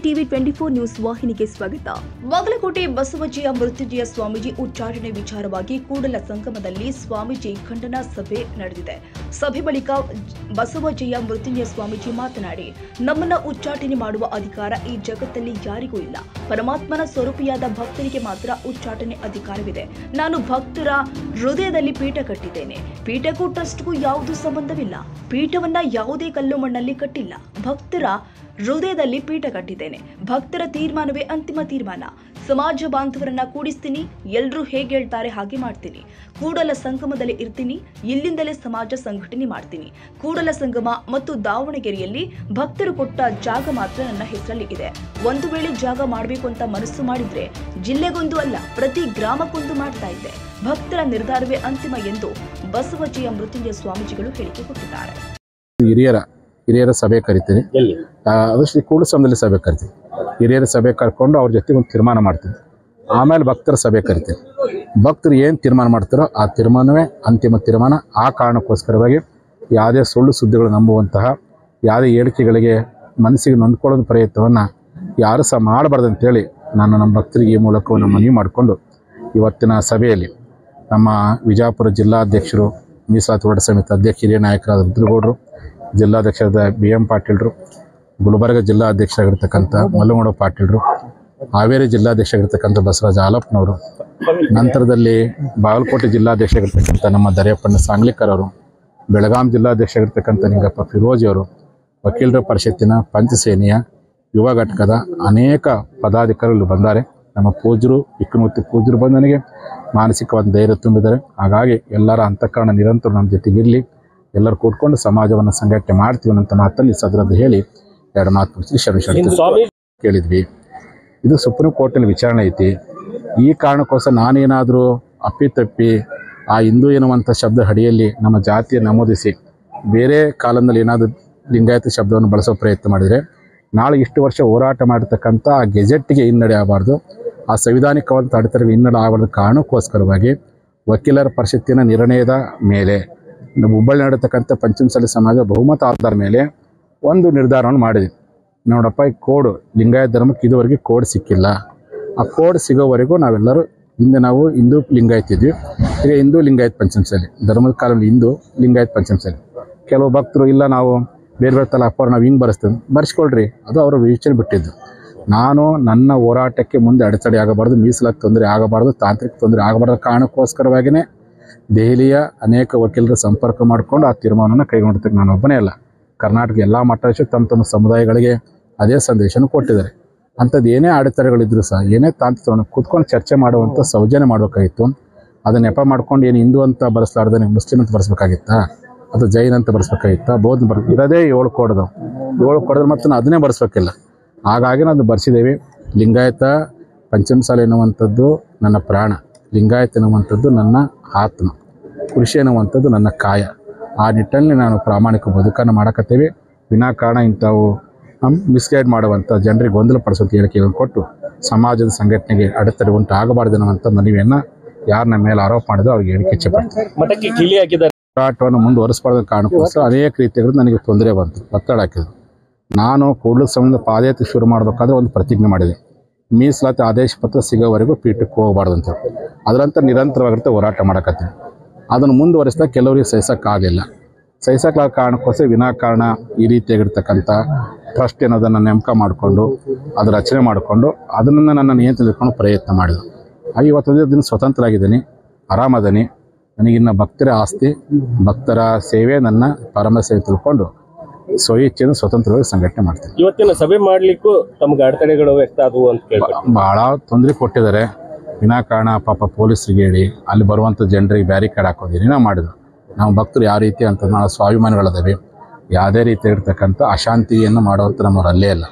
TV 24 news ವಾಹಿನಿಗೆ ಸ್ವಾಗತ. ಬಾಗಲಕೋಟೆ ಬಸವಜ್ಜಿಯ ಮೃತ್ಯುಂಜಯ ಸ್ವಾಮೀಜಿ ಉಚ್ಚಾಟನೆ ವಿಚಾರವಾಗಿ ಕೂಡಲ ಸಂಗಮದಲ್ಲಿ ಸ್ವಾಮೀಜಿ ಖಂಡನಾ ಸಭೆ ನಡೆದಿದೆ. ಸಭೆ ಬಳಿಕ ಬಸವಜ್ಜಿಯ ಮೃತ್ಯುಂಜಯ ಸ್ವಾಮೀಜಿ ಮಾತನಾಡಿ, ನಮ್ಮನ್ನ ಉಚ್ಚಾಟನೆ ಮಾಡುವ ಅಧಿಕಾರ ಈ ಜಗತ್ತಲ್ಲಿ ಯಾರಿಗೂ ಇಲ್ಲ. ಪರಮಾತ್ಮನ ಸ್ವರೂಪಿಯಾದ ಭಕ್ತರಿಗೆ ಮಾತ್ರ ಉಚ್ಚಾಟನೆ ಅಧಿಕಾರವಿದೆ. ನಾನು ಭಕ್ತರ ಹೃದಯದಲ್ಲಿ ಪೀಠ ಕಟ್ಟಿದ್ದೇನೆ. ಪೀಠಕ್ಕೂ ಟ್ರಸ್ಟ್ಗೂ ಯಾವುದೂ ಸಂಬಂಧವಿಲ್ಲ. ಪೀಠವನ್ನ ಯಾವುದೇ ಕಲ್ಲು ಮಣ್ಣಲ್ಲಿ ಕಟ್ಟಿಲ್ಲ. ಭಕ್ತರ ಹೃದಯದಲ್ಲಿ ಪೀಠ ಕಟ್ಟಿದ್ದೇನೆ. ಭಕ್ತರ ತೀರ್ಮಾನವೇ ಅಂತಿಮ ತೀರ್ಮಾನ. ಸಮಾಜ ಬಾಂಧವರನ್ನ ಕೂಡಿಸ್ತೀನಿ. ಎಲ್ಲರೂ ಹೇಗೆ ಹೇಳ್ತಾರೆ ಹಾಗೆ ಮಾಡ್ತೀನಿ. ಕೂಡಲ ಸಂಗಮದಲ್ಲಿ ಇರ್ತೀನಿ. ಇಲ್ಲಿಂದಲೇ ಸಮಾಜ ಸಂಘಟನೆ ಮಾಡ್ತೀನಿ. ಕೂಡಲ ಸಂಗಮ ಮತ್ತು ದಾವಣಗೆರೆಯಲ್ಲಿ ಭಕ್ತರು ಕೊಟ್ಟ ಜಾಗ ಮಾತ್ರ ನನ್ನ ಹೆಸರಲ್ಲಿ ಇದೆ. ಒಂದು ವೇಳೆ ಜಾಗ ಮಾಡಬೇಕು ಅಂತ ಮನಸ್ಸು ಮಾಡಿದ್ರೆ ಜಿಲ್ಲೆಗೊಂದು ಅಲ್ಲ, ಪ್ರತಿ ಗ್ರಾಮಕ್ಕೊಂದು ಮಾಡ್ತಾ ಇದ್ದೆ. ಭಕ್ತರ ನಿರ್ಧಾರವೇ ಅಂತಿಮ ಎಂದು ಬಸವಜ್ಜಿಯ ಮೃತ್ಯುಂಜಯ ಸ್ವಾಮೀಜಿಗಳು ಹೇಳಿಕೆ ಕೊಟ್ಟಿದ್ದಾರೆ. ಹಿರಿಯರ ಸಭೆ ಕರಿತೀನಿ. ಅದಷ್ಟು ಕೂಡಲ ಸಂಘದಲ್ಲಿ ಸಭೆ ಕರಿತೀನಿ. ಹಿರಿಯರ ಸಭೆ ಕರ್ಕೊಂಡು ಅವ್ರ ಜೊತೆಗೆ ಒಂದು ತೀರ್ಮಾನ ಮಾಡ್ತೀನಿ. ಆಮೇಲೆ ಭಕ್ತರ ಸಭೆ ಕರಿತೀನಿ. ಭಕ್ತರು ಏನು ತೀರ್ಮಾನ ಮಾಡ್ತಾರೋ ಆ ತೀರ್ಮಾನವೇ ಅಂತಿಮ ತೀರ್ಮಾನ. ಆ ಕಾರಣಕ್ಕೋಸ್ಕರವಾಗಿ ಯಾವುದೇ ಸುಳ್ಳು ಸುದ್ದಿಗಳು ನಂಬುವಂತಹ ಯಾವುದೇ ಹೇಳಿಕೆಗಳಿಗೆ ಮನಸ್ಸಿಗೆ ನೊಂದ್ಕೊಳ್ಳೋ ಪ್ರಯತ್ನವನ್ನು ಯಾರು ಸಹ ಮಾಡಬಾರ್ದು ಅಂತೇಳಿ ನಾನು ನಮ್ಮ ಭಕ್ತರಿಗೆ ಈ ಮೂಲಕ ಮನವಿ ಮಾಡಿಕೊಂಡು ಇವತ್ತಿನ ಸಭೆಯಲ್ಲಿ ನಮ್ಮ ವಿಜಯಪುರ ಜಿಲ್ಲಾಧ್ಯಕ್ಷರು, ಮೀಸಲಾತಿ ಹೋರಾಟ ಸಮಿತಿ ಅಧ್ಯಕ್ಷ ಹಿರಿಯ ನಾಯಕರಾದ ರುದ್ರಗೌಡರು, ಜಿಲ್ಲಾಧ್ಯಕ್ಷರಾದ BM ಪಾಟೀಲ್ರು, ಗುಲ್ಬರ್ಗ ಜಿಲ್ಲಾಧ್ಯಕ್ಷರಾಗಿರ್ತಕ್ಕಂಥ ಮಲ್ಲಂಗೌಡ ಪಾಟೀಲ್ರು, ಹಾವೇರಿ ಜಿಲ್ಲಾಧ್ಯಕ್ಷರಾಗಿರ್ತಕ್ಕಂಥ ಬಸವರಾಜ ಆಲಪ್ಪನವರು, ನಂತರದಲ್ಲಿ ಬಾಗಲಕೋಟೆ ಜಿಲ್ಲಾಧ್ಯಕ್ಷರಾಗಿರ್ತಕ್ಕಂಥ ನಮ್ಮ ದರ್ಯಪ್ಪಣ್ಣ ಸಾಂಗ್ಲಿಕರ್ ಅವರು, ಬೆಳಗಾಂ ಜಿಲ್ಲಾಧ್ಯಕ್ಷರಾಗಿರ್ತಕ್ಕಂಥ ನಿಂಗಪ್ಪ ಫಿರೋಜಿಯವರು, ವಕೀಲರ ಪರಿಷತ್ತಿನ ಪಂಚಸೇನೆಯ ಯುವ ಘಟಕದ ಅನೇಕ ಪದಾಧಿಕಾರಿಗಳು ಬಂದ್ದಾರೆ. ನಮ್ಮ ಪೂಜ್ಯರು, ಇಕ್ಕನೂತಿ ಪೂಜ್ಯರು ಬಂದು ನನಗೆ ಮಾನಸಿಕವಾದ ಧೈರ್ಯ ತುಂಬಿದ್ದಾರೆ. ಹಾಗಾಗಿ ಎಲ್ಲರ ಅಂತಃಕರಣ ನಿರಂತರ ನಮ್ಮ ಜೊತೆಗಿರಲಿ, ಎಲ್ಲರೂ ಕೂತ್ಕೊಂಡು ಸಮಾಜವನ್ನು ಸಂಘಟನೆ ಮಾಡ್ತೀವಿ ಅಂತ ಮಾತಲ್ಲಿ ಸದರದ ಹೇಳಿ ಎರಡು ಮಾತು ಮುಗಿಸಿ ಕೇಳಿದ್ವಿ. ಇದು ಸುಪ್ರೀಂ ಕೋರ್ಟಲ್ಲಿ ವಿಚಾರಣೆ ಐತಿ. ಈ ಕಾರಣಕ್ಕೋಸ್ಕರ ನಾನೇನಾದರೂ ಅಪ್ಪಿತಪ್ಪಿ ಆ ಹಿಂದೂ ಎನ್ನುವಂಥ ಶಬ್ದ ಅಡಿಯಲ್ಲಿ ನಮ್ಮ ಜಾತಿಯ ನಮೂದಿಸಿ ಬೇರೆ ಕಾಲದಲ್ಲಿ ಏನಾದರೂ ಲಿಂಗಾಯತ ಶಬ್ದವನ್ನು ಬಳಸೋ ಪ್ರಯತ್ನ ಮಾಡಿದರೆ ನಾಳೆ ಇಷ್ಟು ವರ್ಷ ಹೋರಾಟ ಮಾಡಿರ್ತಕ್ಕಂಥ ಆ ಗೆಜೆಟ್ಗೆ ಹಿನ್ನಡೆ ಆಗಬಾರ್ದು, ಆ ಸಂವಿಧಾನಿಕವಾದ ಅಡೆತಡೆಗೆ ಹಿನ್ನಡೆ ಆಗಬಾರ್ದು ಕಾರಣಕ್ಕೋಸ್ಕರವಾಗಿ ವಕೀಲರ ಪರಿಷತ್ತಿನ ನಿರ್ಣಯದ ಮೇಲೆ ಹುಬ್ಬಳ್ಳಿ ನಡೆತಕ್ಕಂಥ ಪಂಚಮಸಾಲಿ ಸಮಾಜ ಬಹುಮತ ಆಧಾರದ ಮೇಲೆ ಒಂದು ನಿರ್ಧಾರವನ್ನು ಮಾಡಿದ್ವಿ. ನೋಡಪ್ಪ, ಈ ಕೋಡ್ ಲಿಂಗಾಯತ ಧರ್ಮಕ್ಕೆ ಇದುವರೆಗೆ ಕೋಡ್ ಸಿಕ್ಕಿಲ್ಲ. ಆ ಕೋಡ್ ಸಿಗೋವರೆಗೂ ನಾವೆಲ್ಲರೂ ನಾವು ಹಿಂದೂ ಲಿಂಗಾಯತ ಇದ್ವಿ. ಈಗ ಹಿಂದೂ ಲಿಂಗಾಯತ ಪಂಚಮಸಾಲಿ ಧರ್ಮದ ಕಾಲದಲ್ಲಿ ಹಿಂದೂ ಲಿಂಗಾಯತ ಪಂಚಮಸಾಲಿ. ಕೆಲವು ಭಕ್ತರು ಇಲ್ಲ ನಾವು ಬೇರೆ ಬೇರೆ ತಲಾಪ ನಾವು ಹಿಂಗೆ ಬರೆಸ್ತೇವೆ, ಬರೆಸ್ಕೊಳ್ರಿ, ಅದು ಅವರ ವಿವೇಚನೆ ಬಿಟ್ಟಿದ್ದು. ನಾನು ನನ್ನ ಹೋರಾಟಕ್ಕೆ ಮುಂದೆ ಅಡೆತಡೆ ಆಗಬಾರ್ದು, ಮೀಸಲಾತಿ ತೊಂದರೆ ಆಗಬಾರ್ದು, ತಾಂತ್ರಿಕ ತೊಂದರೆ ಆಗಬಾರ್ದು ಕಾರಣಕ್ಕೋಸ್ಕರವಾಗಿಯೇ ದೆಹಲಿಯ ಅನೇಕ ವಕೀಲರ ಸಂಪರ್ಕ ಮಾಡಿಕೊಂಡು ಆ ತೀರ್ಮಾನವನ್ನು ಕೈಗೊಂಡಿದ್ದಕ್ಕೆ ನಾನು ಒಬ್ಬನೇ ಅಲ್ಲ, ಕರ್ನಾಟಕ ಎಲ್ಲ ಮಟ್ಟದಷ್ಟು ತಮ್ಮ ಸಮುದಾಯಗಳಿಗೆ ಅದೇ ಸಂದೇಶನ ಕೊಟ್ಟಿದ್ದಾರೆ. ಅಂಥದ್ದು ಏನೇ ಅಡೆತಡೆಗಳಿದ್ರು ಸಹ, ಏನೇ ತಾಂತ್ರಿಕವನ್ನು ಕೂತ್ಕೊಂಡು ಚರ್ಚೆ ಮಾಡುವಂಥ ಸೌಜನ್ಯ ಮಾಡಬೇಕಾಗಿತ್ತು. ಅದನ್ನು ನೆಪ ಮಾಡ್ಕೊಂಡು ಏನು ಹಿಂದೂ ಅಂತ ಬರೆಸಲಾರ್ದೇ ಮುಸ್ಲಿಮ್ ಅಂತ ಬರೆಸ್ಬೇಕಾಗಿತ್ತಾ, ಅದು ಜೈನ್ ಅಂತ ಬರೆಸ್ಬೇಕಾಗಿತ್ತಾ, ಬೌದ್ಧ ಇರೋದೇ 7 ಕೋಡ್ದು ಮತ್ತು ಅದನ್ನೇ ಬರೆಸ್ಬೇಕಿಲ್ಲ. ಹಾಗಾಗಿ ನಾವು ಬರೆಸಿದ್ದೇವೆ. ಲಿಂಗಾಯತ ಪಂಚಮಸಾಲಿ ಎನ್ನುವಂಥದ್ದು ನನ್ನ ಪ್ರಾಣ, ಲಿಂಗಾಯತ ಎನ್ನುವಂಥದ್ದು ನನ್ನ ಆತ್ಮ, ಕೃಷಿ ಎನ್ನುವಂಥದ್ದು ನನ್ನ ಕಾಯ. ಆ ನಿಟ್ಟಲ್ಲಿ ನಾನು ಪ್ರಾಮಾಣಿಕ ಬದುಕನ್ನು ಮಾಡಕತ್ತೇವೆ. ವಿನಾಕಾರಣ ಇಂಥವು ಮಿಸ್ಗೈಡ್ ಮಾಡುವಂಥ ಜನರಿಗೆ ಗೊಂದಲಪಡಿಸುವಂಥ ಹೇಳಿಕೆಗಳನ್ನು ಕೊಟ್ಟು ಸಮಾಜದ ಸಂಘಟನೆಗೆ ಅಡೆತಡೆ ಉಂಟು ಆಗಬಾರ್ದು ಅನ್ನುವಂಥ ಮನವಿಯನ್ನು ಯಾರು ನಮ್ಮ ಮೇಲೆ ಆರೋಪ ಮಾಡಿದ್ರು ಅವ್ರಿಗೆ ಹೇಳಿಕೆ ಇಚ್ಛೆಪಡ್ತಾರೆ. ಹೋರಾಟವನ್ನು ಮುಂದುವರಿಸಬಾರ್ದ ಕಾರಣಕ್ಕೋಸ್ಕರ ಅನೇಕ ರೀತಿಯಲ್ಲಿ ನನಗೆ ತೊಂದರೆ ಬಂತು, ಒತ್ತಡ ಹಾಕಿದ್ರು. ನಾನು ಕೂಡಲ ಸಂಬಂಧ ಪಾದಯಾತ್ರೆ ಶುರು ಮಾಡಬೇಕಾದ್ರೆ ಒಂದು ಪ್ರತಿಜ್ಞೆ ಮಾಡಿದೆ, ಮೀಸಲಾತಿ ಆದೇಶ ಪತ್ರ ಸಿಗೋವರೆಗೂ ಪೀಠಕ್ಕೆ ಹೋಗಬಾರ್ದು ಅಂತೇಳಿ. ಅದರಂತೆ ನಿರಂತರವಾಗಿರುತ್ತೆ ಹೋರಾಟ ಮಾಡಕತ್ತೀನಿ. ಅದನ್ನು ಮುಂದುವರಿಸಿದಾಗ ಕೆಲವರಿಗೆ ಸಹಿಸೋಕ್ಕಾಗಲಿಲ್ಲ. ಸಹಿಸೋಕ್ಕಾಗ ಕಾರಣಕ್ಕೋಸ್ಕರ ವಿನಾಕಾರಣ ಈ ರೀತಿಯಾಗಿರ್ತಕ್ಕಂಥ ಟ್ರಸ್ಟ್ ಅನ್ನೋದನ್ನು ನೇಮಕ ಮಾಡಿಕೊಂಡು ಅದು ರಚನೆ ಮಾಡಿಕೊಂಡು ಅದನ್ನು ನನ್ನ ನಿಯಂತ್ರಣ ಇಟ್ಕೊಂಡು ಪ್ರಯತ್ನ ಮಾಡಿದರು. ಹಾಗೆ ಇವತ್ತೊಂದೇ ದಿನ ಸ್ವತಂತ್ರ ಆಗಿದ್ದೀನಿ, ಆರಾಮದೀನಿ. ನನಗಿನ್ನ ಭಕ್ತರ ಆಸ್ತಿ, ಭಕ್ತರ ಸೇವೆ ನನ್ನ ಪರಮ ಸೇವೆ ತಿಳ್ಕೊಂಡು ಸ್ವಇಚ್ಛೆಯನ್ನು ಸ್ವತಂತ್ರವಾಗಿ ಸಂಘಟನೆ ಮಾಡ್ತೀನಿ. ಇವತ್ತಿನ ಸಭೆ ಮಾಡಲಿಕ್ಕೂ ತಮಗೆ ಅಡೆತಡೆಗಳು ವ್ಯಕ್ತ ಆದವು ಅಂತ ಕೇಳ್ತಾರೆ. ಭಾಳ ತೊಂದರೆ ಕೊಟ್ಟಿದ್ದಾರೆ. ವಿನಾಕಾರಣ ಪಾಪ ಪೊಲೀಸರಿಗೆ ಹೇಳಿ ಅಲ್ಲಿ ಬರುವಂಥ ಜನರಿಗೆ ಬ್ಯಾರಿಕೇಡ್ ಹಾಕೋದು ಏನೇನೋ ಮಾಡಿದ್ರು. ನಾವು ಭಕ್ತರು ಯಾವ ರೀತಿ ಅಂತ ನಾವು ಸ್ವಾಭಿಮಾನಿಗಳದೇವೆ, ಯಾವುದೇ ರೀತಿ ಇರ್ತಕ್ಕಂಥ ಅಶಾಂತಿಯನ್ನು ಮಾಡುವಂಥ ನಮ್ಮವ್ರು ಅಲ್ಲೇ ಇಲ್ಲ.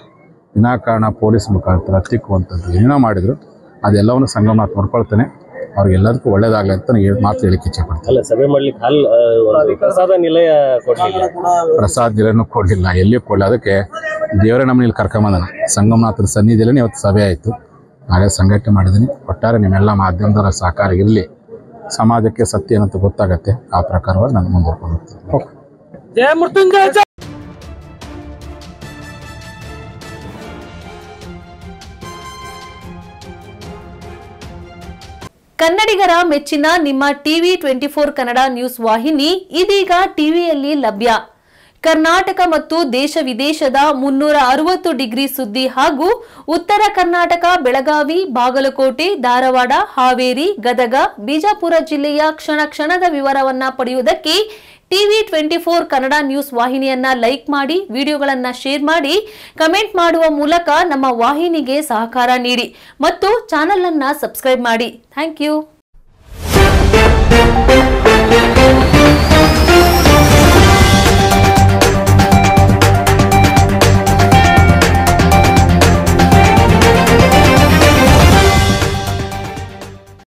ವಿನಾಕಾರಣ ಪೊಲೀಸ್ ಮುಖಾಂತರ ತಿಕ್ಕುವಂಥದ್ದು ಏನೇನೋ ಮಾಡಿದ್ರು. ಅದೆಲ್ಲವನ್ನು ಸಂಗಮ ನೋಡ್ಕೊಳ್ತೇನೆ. ಅವ್ರಿಗೆಲ್ಲದಕ್ಕೂ ಒಳ್ಳೇದಾಗಲಿ ಅಂತ ಮಾತು ಹೇಳಿಕ್ಕೆ ಇಚ್ಛೆ ಪಡ್ತೀನಿ. ಸಭೆ ಮಾಡ್ಲಿಕ್ಕೆ ಪ್ರಸಾದ ನಿಲಯ ಕೊಡಲಿಲ್ಲ, ಪ್ರಸಾದ ನಿಲಯನೂ ಕೊಡಲಿಲ್ಲ, ಎಲ್ಲಿಯೂ ಕೊಡಲಿಲ್ಲ. ಅದಕ್ಕೆ ದೇವರೇ ನಮ್ಮಲ್ಲಿ ಕರ್ಕೊಂಬಂದನ ಸಂಗಮನಾಥರ ಸನ್ನಿಧಿಯಲ್ಲೇ ಇವತ್ತು ಸಭೆ ಆಯಿತು. ನಾಳೆ ಸಂಘಟನೆ ಮಾಡಿದ್ದೀನಿ. ಒಟ್ಟಾರೆ ನಿಮ್ಮೆಲ್ಲ ಮಾಧ್ಯಮದವರ ಸಹಕಾರ ಇರಲಿ, ಸಮಾಜಕ್ಕೆ ಸತ್ಯ ಏನಂತ ಗೊತ್ತಾಗತ್ತೆ. ಆ ಪ್ರಕಾರವಾಗಿ ನಾನು ಮುಂದುವರ್ಕೊಂಡು ಹೋಗ್ತೀನಿ. ಕನ್ನಡಿಗರ ಮೆಚ್ಚಿನ ನಿಮ್ಮ ಟಿವಿ 24 ಕನ್ನಡ ನ್ಯೂಸ್ ವಾಹಿನಿ ಇದೀಗ ಟಿವಿಯಲ್ಲಿ ಲಭ್ಯ. ಕರ್ನಾಟಕ ಮತ್ತು ದೇಶ ವಿದೇಶದ 360 ಡಿಗ್ರಿ ಸುದ್ದಿ ಹಾಗೂ ಉತ್ತರ ಕರ್ನಾಟಕ, ಬೆಳಗಾವಿ, ಬಾಗಲಕೋಟೆ, ಧಾರವಾಡ, ಹಾವೇರಿ, ಗದಗ, ಬಿಜಾಪುರ ಜಿಲ್ಲೆಯ ಕ್ಷಣ ಕ್ಷಣದ ವಿವರವನ್ನ ಪಡೆಯುವುದಕ್ಕೆ ಟಿವಿ 24 ಕನ್ನಡ ನ್ಯೂಸ್ ವಾಹಿನಿಯನ್ನ ಲೈಕ್ ಮಾಡಿ, ವಿಡಿಯೋಗಳನ್ನ ಶೇರ್ ಮಾಡಿ, ಕಮೆಂಟ್ ಮಾಡುವ ಮೂಲಕ ನಮ್ಮ ವಾಹಿನಿಗೆ ಸಹಕಾರ ನೀಡಿ ಮತ್ತು ಚಾನೆಲ್ ಅನ್ನ ಸಬ್ಸ್ಕ್ರೈಬ್ ಮಾಡಿ. Thank you.